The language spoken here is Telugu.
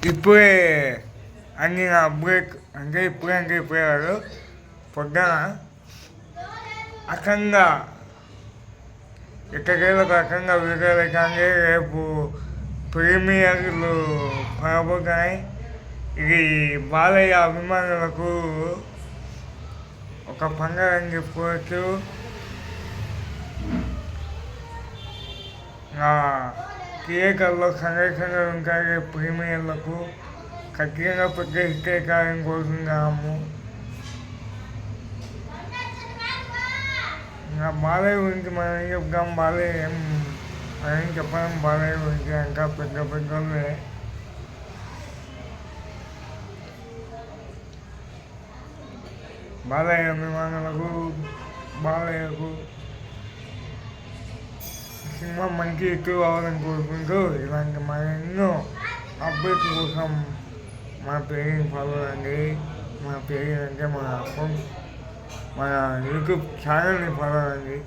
ఇప్పుడే అన్ని నా బ్రేక్ ఇప్పుడే కాదు పొద్దున అఖంగా ఎక్కడికైనా ఒక అఖంగా విడుదల కానీ రేపు ప్రీమియర్లు పడబోతున్నాయి. ఇది బాలయ్య అభిమానులకు ఒక పండుగ అని చెప్పుకోవచ్చు. థియేటర్లో సందర్శనలు ఉంటాయి. ప్రీమియర్లకు ఖచ్చితంగా పెద్ద హిట్ కావాలని కోరుతున్నాము. ఇంకా బాలయ్య గురించి మనం ఏం చెప్తాం, బాలయ్య మనం చెప్పడం బాలయ్య గురించి ఇంకా పెద్ద పెద్దోళ్ళే. బాలయ్య అభిమానులకు బాలయ్యకు సినిమా మంచి ఎక్కువ కావాలని కోరుకుంటూ ఇలాంటి మరెన్నో అప్డేట్స్ కోసం మన పేరుని ఫాలో అవ్వండి. మన పేరు అంటే మన యూట్యూబ్ ఛానల్ని ఫాలో అవ్వండి.